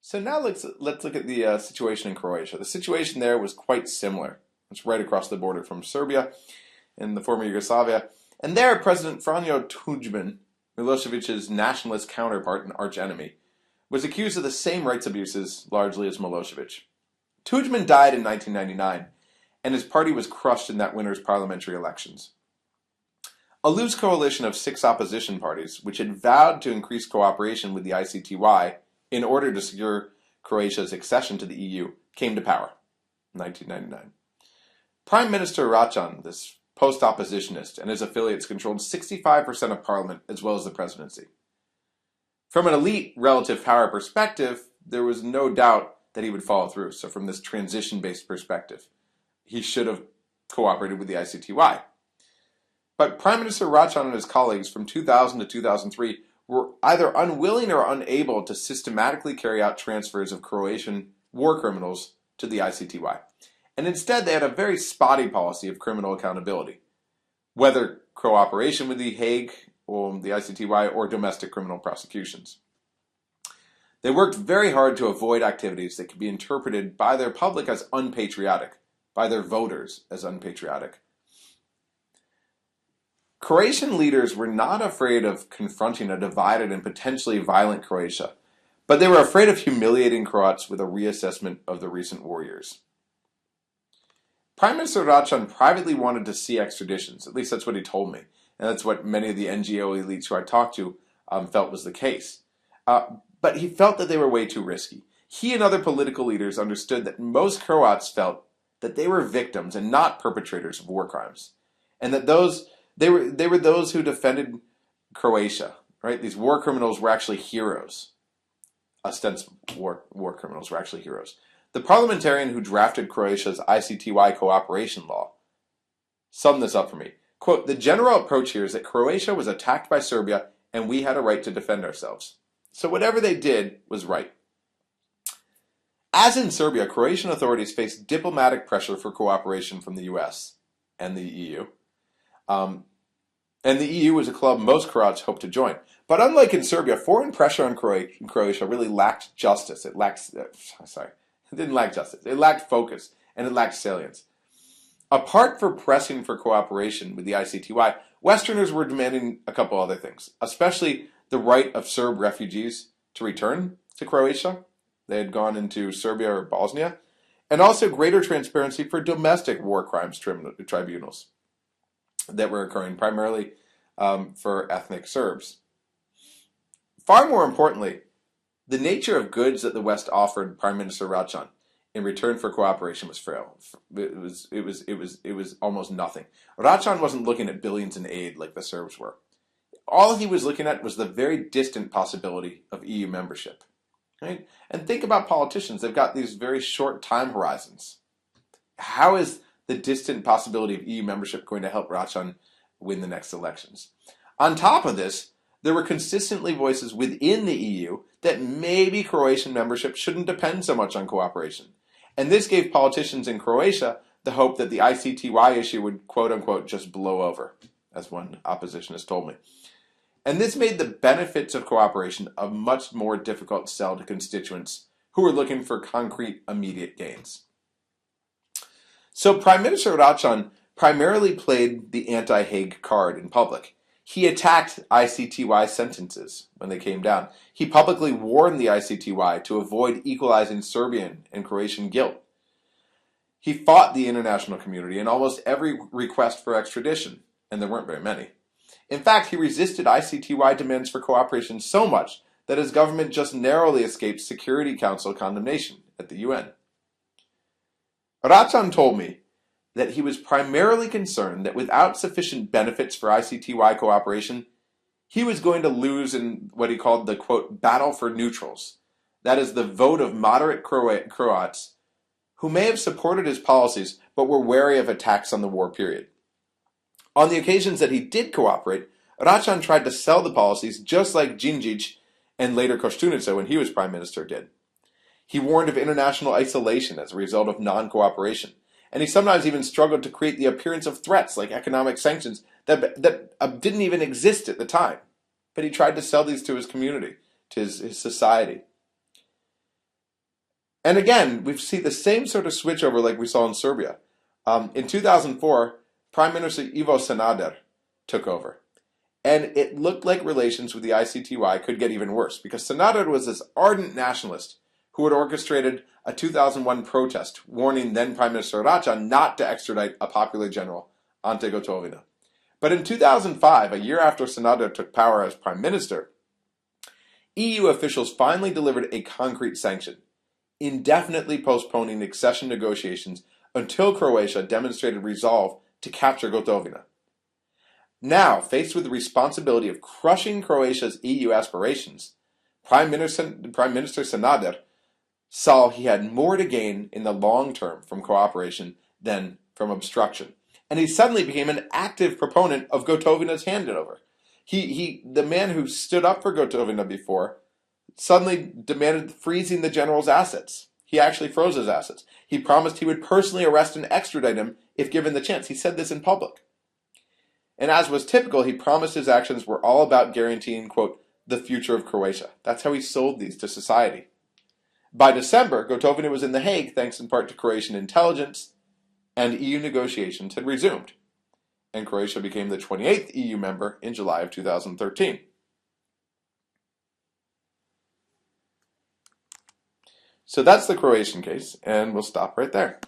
So now let's look at the situation in Croatia. The situation there was quite similar. It's right across the border from Serbia in the former Yugoslavia. And there, President Franjo Tudjman, Milosevic's nationalist counterpart and archenemy, was accused of the same rights abuses largely as Milosevic. Tudjman died in 1999, and his party was crushed in that winter's parliamentary elections. A loose coalition of 6 opposition parties, which had vowed to increase cooperation with the ICTY in order to secure Croatia's accession to the EU, came to power in 1999. Prime Minister Račan, this post-oppositionist, and his affiliates controlled 65% of parliament as well as the presidency. From an elite relative power perspective, there was no doubt that he would follow through. So from this transition-based perspective, he should have cooperated with the ICTY. But Prime Minister Račan and his colleagues from 2000 to 2003 were either unwilling or unable to systematically carry out transfers of Croatian war criminals to the ICTY. And instead, they had a very spotty policy of criminal accountability, whether cooperation with The Hague or the ICTY or domestic criminal prosecutions. They worked very hard to avoid activities that could be interpreted by their public as unpatriotic, by their voters as unpatriotic. Croatian leaders were not afraid of confronting a divided and potentially violent Croatia, but they were afraid of humiliating Croats with a reassessment of the recent war years. Prime Minister Račan privately wanted to see extraditions, at least that's what he told me, and that's what many of the NGO elites who I talked to felt was the case. But he felt that they were way too risky. He and other political leaders understood that most Croats felt that they were victims and not perpetrators of war crimes, and that they were those who defended Croatia, right? These war criminals were actually heroes. Ostensible war criminals were actually heroes. The parliamentarian who drafted Croatia's ICTY cooperation law summed this up for me. Quote, "The general approach here is that Croatia was attacked by Serbia and we had a right to defend ourselves. So whatever they did was right." As in Serbia, Croatian authorities faced diplomatic pressure for cooperation from the US and the EU. And the EU was a club most Croats hoped to join. But unlike in Serbia, foreign pressure on Croatia really lacked justice. It didn't lack justice. It lacked focus, and it lacked salience. Apart from pressing for cooperation with the ICTY, Westerners were demanding a couple other things, especially the right of Serb refugees to return to Croatia. They had gone into Serbia or Bosnia, and also greater transparency for domestic war crimes tribunals that were occurring primarily for ethnic Serbs. Far more importantly, the nature of goods that the West offered Prime Minister Račan in return for cooperation was frail. It was almost nothing. Račan wasn't looking at billions in aid like the Serbs were. All he was looking at was the very distant possibility of EU membership. Right? And think about politicians. They've got these very short time horizons. How is the distant possibility of EU membership going to help Račan win the next elections? On top of this, there were consistently voices within the EU that maybe Croatian membership shouldn't depend so much on cooperation. And this gave politicians in Croatia the hope that the ICTY issue would, quote unquote, just blow over, as one oppositionist told me. And this made the benefits of cooperation a much more difficult sell to constituents who were looking for concrete, immediate gains. So Prime Minister Račan primarily played the anti-Hague card in public. He attacked ICTY sentences when they came down. He publicly warned the ICTY to avoid equalizing Serbian and Croatian guilt. He fought the international community in almost every request for extradition, and there weren't very many. In fact, he resisted ICTY demands for cooperation so much that his government just narrowly escaped Security Council condemnation at the UN. Račan told me that he was primarily concerned that without sufficient benefits for ICTY cooperation, he was going to lose in what he called the, quote, battle for neutrals. That is the vote of moderate Croats who may have supported his policies but were wary of attacks on the war period. On the occasions that he did cooperate, Račan tried to sell the policies just like Đinđić and later Koštunica when he was prime minister did. He warned of international isolation as a result of non-cooperation, and he sometimes even struggled to create the appearance of threats like economic sanctions that didn't even exist at the time. But he tried to sell these to his community, to his society. And again, we see the same sort of switchover like we saw in Serbia. In 2004, Prime Minister Ivo Sanader took over. And it looked like relations with the ICTY could get even worse because Sanader was this ardent nationalist who had orchestrated a 2001 protest warning then Prime Minister Raja not to extradite a popular general, Ante Gotovina. But in 2005, a year after Sanader took power as Prime Minister, EU officials finally delivered a concrete sanction, indefinitely postponing accession negotiations until Croatia demonstrated resolve to capture Gotovina. Now, faced with the responsibility of crushing Croatia's EU aspirations, Prime Minister Sanader saw he had more to gain in the long term from cooperation than from obstruction. And he suddenly became an active proponent of Gotovina's handover. The man who stood up for Gotovina before suddenly demanded freezing the general's assets. He actually froze his assets. He promised he would personally arrest and extradite him if given the chance. He said this in public. And as was typical, he promised his actions were all about guaranteeing, quote, the future of Croatia. That's how he sold these to society. By December, Gotovina was in The Hague thanks in part to Croatian intelligence, and EU negotiations had resumed. And Croatia became the 28th EU member in July of 2013. So that's the Croatian case, and we'll stop right there.